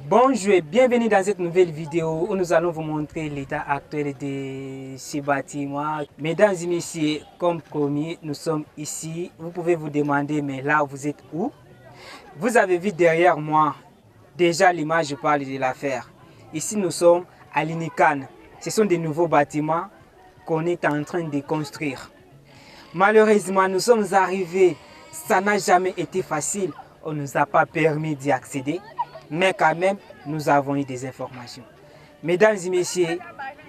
Bonjour et bienvenue dans cette nouvelle vidéo où nous allons vous montrer l'état actuel de ce bâtiment. Mesdames et messieurs, comme promis, nous sommes ici. Vous pouvez vous demander, mais là vous êtes où? Vous avez vu derrière moi, déjà l'image parle de l'affaire. Ici nous sommes à l'Inican. Ce sont des nouveaux bâtiments qu'on est en train de construire. Malheureusement, nous sommes arrivés, ça n'a jamais été facile. On ne nous a pas permis d'y accéder. Mais quand même, nous avons eu des informations. Mesdames et messieurs,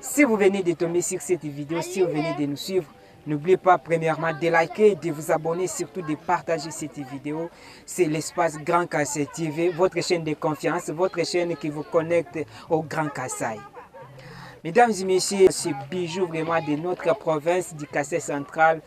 si vous venez de tomber sur cette vidéo, si vous venez de nous suivre, n'oubliez pas premièrement de liker, de vous abonner, surtout de partager cette vidéo. C'est l'espace Grand Kassai TV, votre chaîne de confiance, votre chaîne qui vous connecte au Grand Kassai. Mesdames et messieurs, ces bijoux vraiment de notre province du Kassai central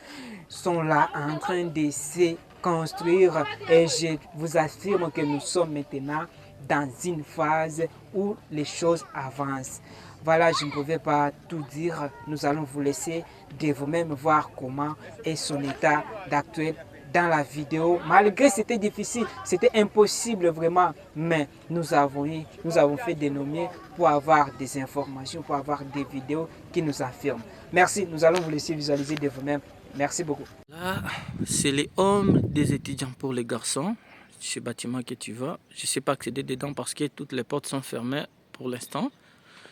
sont là en train de se construire et je vous affirme que nous sommes maintenant dans une phase où les choses avancent. Voilà, je ne pouvais pas tout dire. Nous allons vous laisser de vous-même voir comment est son état d'actuel dans la vidéo. Malgré c'était difficile, c'était impossible vraiment, mais nous avons fait des nommés pour avoir des informations, pour avoir des vidéos qui nous affirment. Merci, nous allons vous laisser visualiser de vous-même. Merci beaucoup. Là, c'est les hommes des étudiants pour les garçons. Ce bâtiment que tu vois, je ne sais pas accéder dedans parce que toutes les portes sont fermées pour l'instant.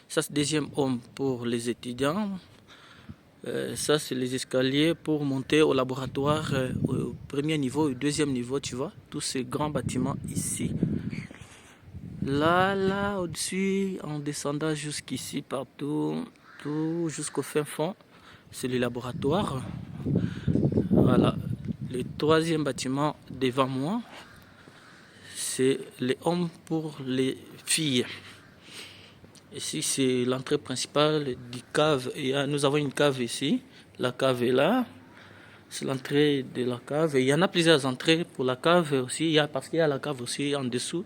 Ça, c'est le deuxième homme pour les étudiants. Ça, c'est les escaliers pour monter au laboratoire au premier niveau et au deuxième niveau, tu vois. Tous ces grands bâtiments ici. Là, au-dessus, en descendant jusqu'ici, partout, tout jusqu'au fin fond, c'est le laboratoire. Voilà. Le troisième bâtiment devant moi, c'est les hommes pour les filles. Ici, c'est l'entrée principale du cave. Nous avons une cave ici. La cave est là. C'est l'entrée de la cave. Et il y en a plusieurs entrées pour la cave aussi. Parce qu'il y a la cave aussi en dessous.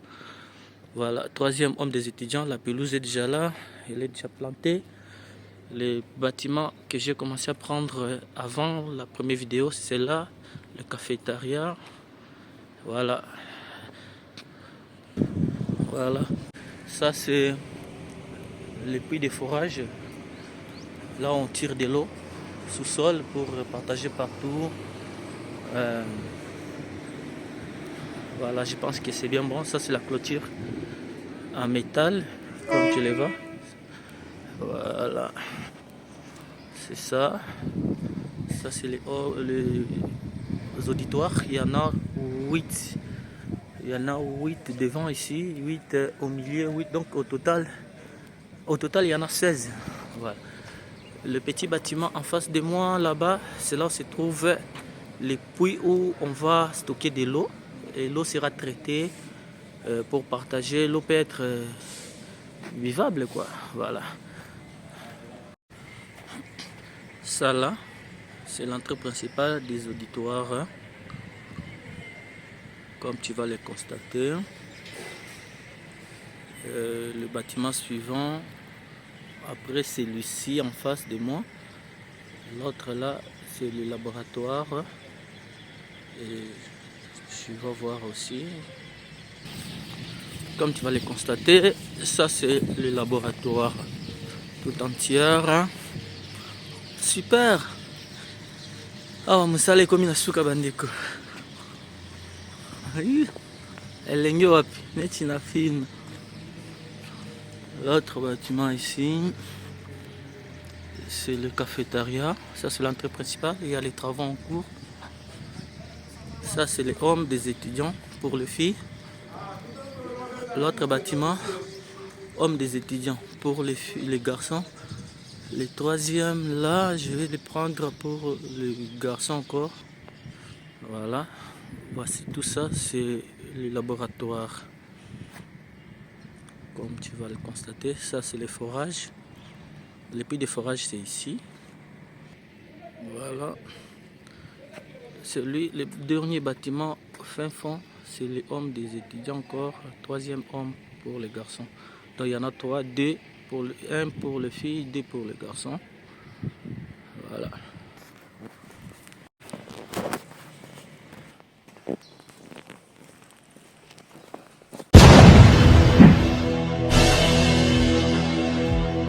Voilà, troisième homme des étudiants. La pelouse est déjà là. Elle est déjà plantée. Les bâtiments que j'ai commencé à prendre avant la première vidéo, c'est là. Le cafétéria. Voilà. Voilà. Ça, c'est les puits de forage. Là, on tire de l'eau sous-sol pour partager partout. Voilà, je pense que c'est bien bon. Ça, c'est la clôture en métal, comme tu le vois. Voilà. C'est ça. Ça, c'est les auditoires. Il y en a 8. Il y en a 8 devant ici, 8 au milieu, 8. Donc, au total, il y en a 16. Voilà. Le petit bâtiment en face de moi, là-bas, c'est là où se trouve les puits où on va stocker de l'eau. Et l'eau sera traitée pour partager. L'eau peut être vivable, quoi. Voilà. Ça, là, c'est l'entrée principale des auditoires. Comme tu vas le constater. Le bâtiment suivant, après celui-ci en face de moi. L'autre là, c'est le laboratoire. Et tu vas voir aussi. Comme tu vas le constater, ça c'est le laboratoire tout entier. Super! Ah, musale comme na suka bandeko. Elenge wapi, neti na film. L'autre bâtiment ici, c'est le cafétéria. Ça, c'est l'entrée principale. Il y a les travaux en cours. Ça, c'est les hommes des étudiants pour les filles. L'autre bâtiment, hommes des étudiants pour les garçons. Le troisième, là, je vais les prendre pour les garçons encore. Voilà. Voici tout ça, c'est le laboratoire. Comme tu vas le constater, ça c'est les forages. Le puits de forage c'est ici. Voilà. Le dernier bâtiment fin fond, c'est les hommes des étudiants encore. Troisième homme pour les garçons. Donc il y en a 3, 2 pour un pour les filles, 2 pour les garçons. Voilà.